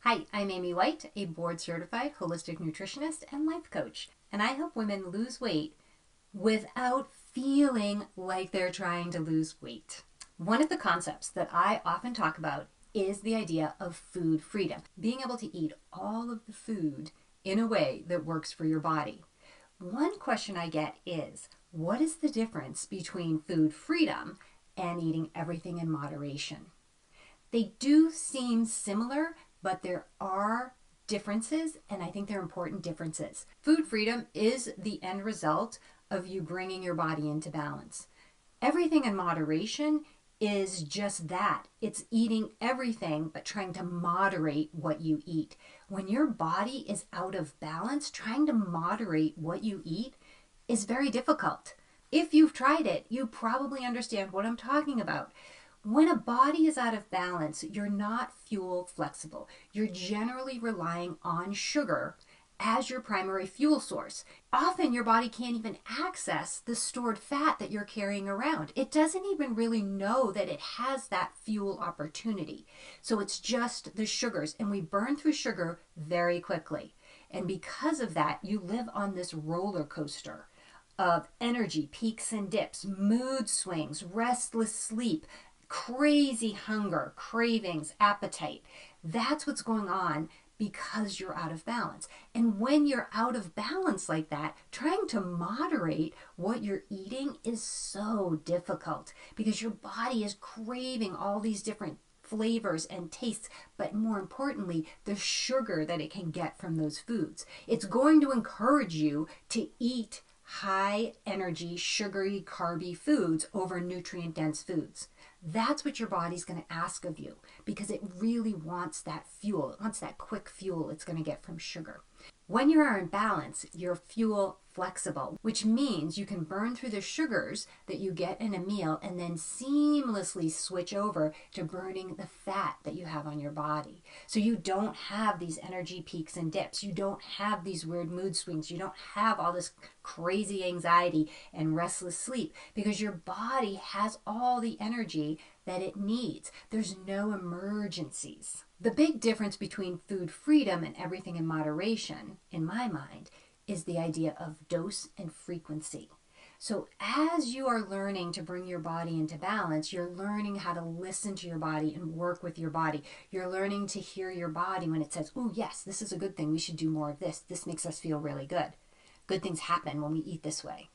Hi, I'm Amy White, a board-certified holistic nutritionist and life coach, and I help women lose weight without feeling like they're trying to lose weight. One of the concepts that I often talk about is the idea of food freedom, being able to eat all of the food in a way that works for your body. One question I get is, what is the difference between food freedom and eating everything in moderation? They do seem similar, but there are differences, and I think they're important differences. Food freedom is the end result of you bringing your body into balance. Everything in moderation is just that. It's eating everything, but trying to moderate what you eat. When your body is out of balance, trying to moderate what you eat is very difficult. If you've tried it, you probably understand what I'm talking about. When a body is out of balance, you're not fuel flexible. You're generally relying on sugar as your primary fuel source. Often your body can't even access the stored fat that you're carrying around. It doesn't even really know that it has that fuel opportunity. So it's just the sugars, and we burn through sugar very quickly. And because of that, you live on this roller coaster of energy, peaks and dips, mood swings, restless sleep, crazy hunger, cravings, appetite. That's what's going on because you're out of balance. And when you're out of balance like that, trying to moderate what you're eating is so difficult because your body is craving all these different flavors and tastes, but more importantly, the sugar that it can get from those foods. It's going to encourage you to eat high energy, sugary, carby foods over nutrient dense foods. That's what your body's going to ask of you because it really wants that fuel. It wants that quick fuel it's going to get from sugar. When you are in balance, you're fuel flexible, which means you can burn through the sugars that you get in a meal and then seamlessly switch over to burning the fat that you have on your body. So you don't have these energy peaks and dips. You don't have these weird mood swings. You don't have all this crazy anxiety and restless sleep because your body has all the energy that it needs. There's no emergencies. The big difference between food freedom and everything in moderation, in my mind, is the idea of dose and frequency. So as you are learning to bring your body into balance, you're learning how to listen to your body and work with your body. You're learning to hear your body when it says, oh yes, this is a good thing. We should do more of this. This makes us feel really good. Good things happen when we eat this way.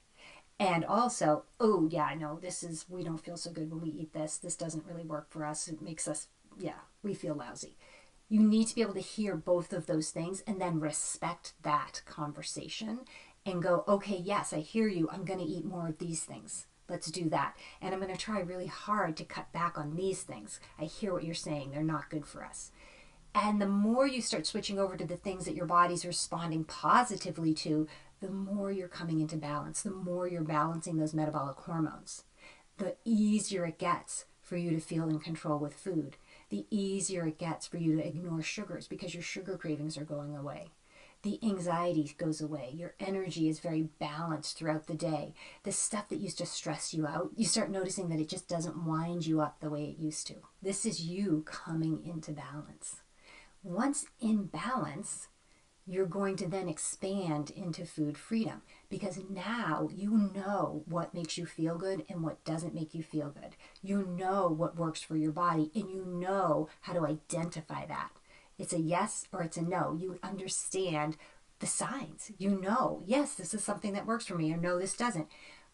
And also, oh yeah, I know we don't feel so good when we eat this. This doesn't really work for us. It makes us, we feel lousy. You need to be able to hear both of those things and then respect that conversation and go, okay, yes, I hear you. I'm going to eat more of these things. Let's do that. And I'm going to try really hard to cut back on these things. I hear what you're saying. They're not good for us. And the more you start switching over to the things that your body's responding positively to, the more you're coming into balance, the more you're balancing those metabolic hormones, the easier it gets for you to feel in control with food. The easier it gets for you to ignore sugars because your sugar cravings are going away. The anxiety goes away. Your energy is very balanced throughout the day. The stuff that used to stress you out, you start noticing that it just doesn't wind you up the way it used to. This is you coming into balance. Once in balance, you're going to then expand into food freedom because now you know what makes you feel good and what doesn't make you feel good. You know what works for your body and you know how to identify that. It's a yes or it's a no. You understand the signs. You know, yes, this is something that works for me or no, this doesn't.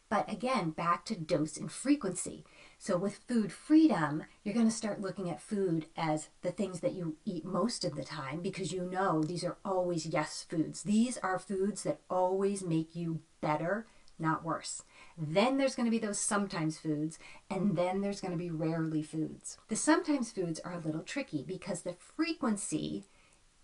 But again, back to dose and frequency. So with food freedom, you're going to start looking at food as the things that you eat most of the time because you know these are always yes foods. These are foods that always make you better, not worse. Then there's going to be those sometimes foods, and then there's going to be rarely foods. The sometimes foods are a little tricky because the frequency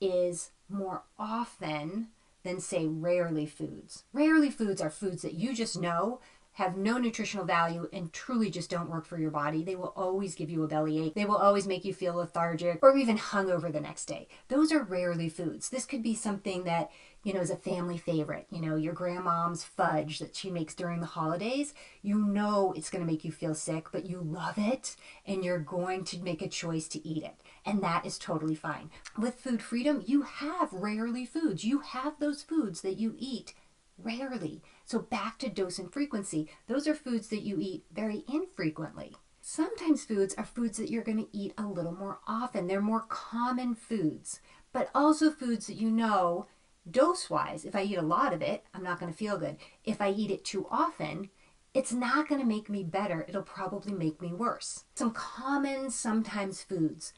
is more often than, say, rarely foods. Rarely foods are foods that you just know have no nutritional value and truly just don't work for your body. They will always give you a bellyache. They will always make you feel lethargic or even hungover the next day. Those are rarely foods. This could be something that, is a family favorite. Your grandmom's fudge that she makes during the holidays. You know it's going to make you feel sick, but you love it and you're going to make a choice to eat it. And that is totally fine. With food freedom, you have rarely foods. You have those foods that you eat rarely. So back to dose and frequency, those are foods that you eat very infrequently. Sometimes foods are foods that you're going to eat a little more often. They're more common foods, but also foods that you know dose-wise, if I eat a lot of it, I'm not going to feel good. If I eat it too often, it's not going to make me better. It'll probably make me worse. Some common sometimes foods: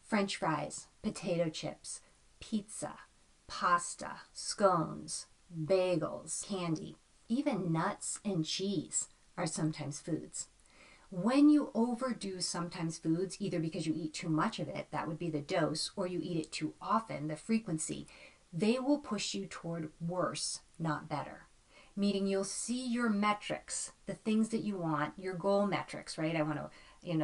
French fries, potato chips, pizza, pasta, scones, bagels, candy, even nuts and cheese are sometimes foods. When you overdo sometimes foods, either because you eat too much of it, that would be the dose, or you eat it too often, the frequency, they will push you toward worse, not better. Meaning you'll see your metrics, the things that you want, your goal metrics, right? I want to,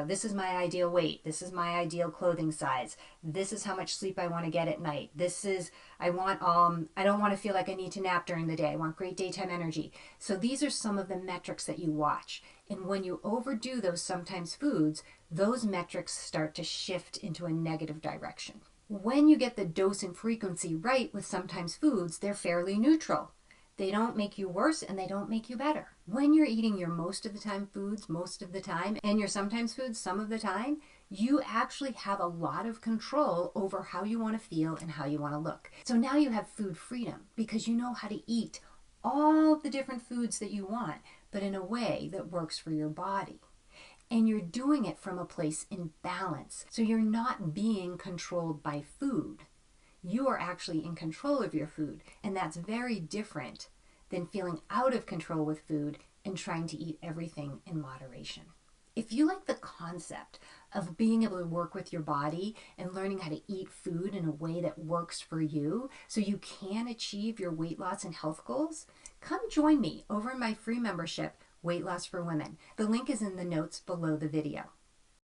this is my ideal weight. This is my ideal clothing size. This is how much sleep I want to get at night. I don't want to feel like I need to nap during the day. I want great daytime energy. So these are some of the metrics that you watch. And when you overdo those sometimes foods, those metrics start to shift into a negative direction. When you get the dose and frequency right with sometimes foods, they're fairly neutral. They don't make you worse and they don't make you better. When you're eating your most of the time foods most of the time and your sometimes foods some of the time, you actually have a lot of control over how you want to feel and how you want to look. So now you have food freedom because you know how to eat all the different foods that you want, but in a way that works for your body. And you're doing it from a place in balance. So you're not being controlled by food. You are actually in control of your food. And that's very different than feeling out of control with food and trying to eat everything in moderation. If you like the concept of being able to work with your body and learning how to eat food in a way that works for you so you can achieve your weight loss and health goals, come join me over in my free membership, Weight Loss for Women. The link is in the notes below the video.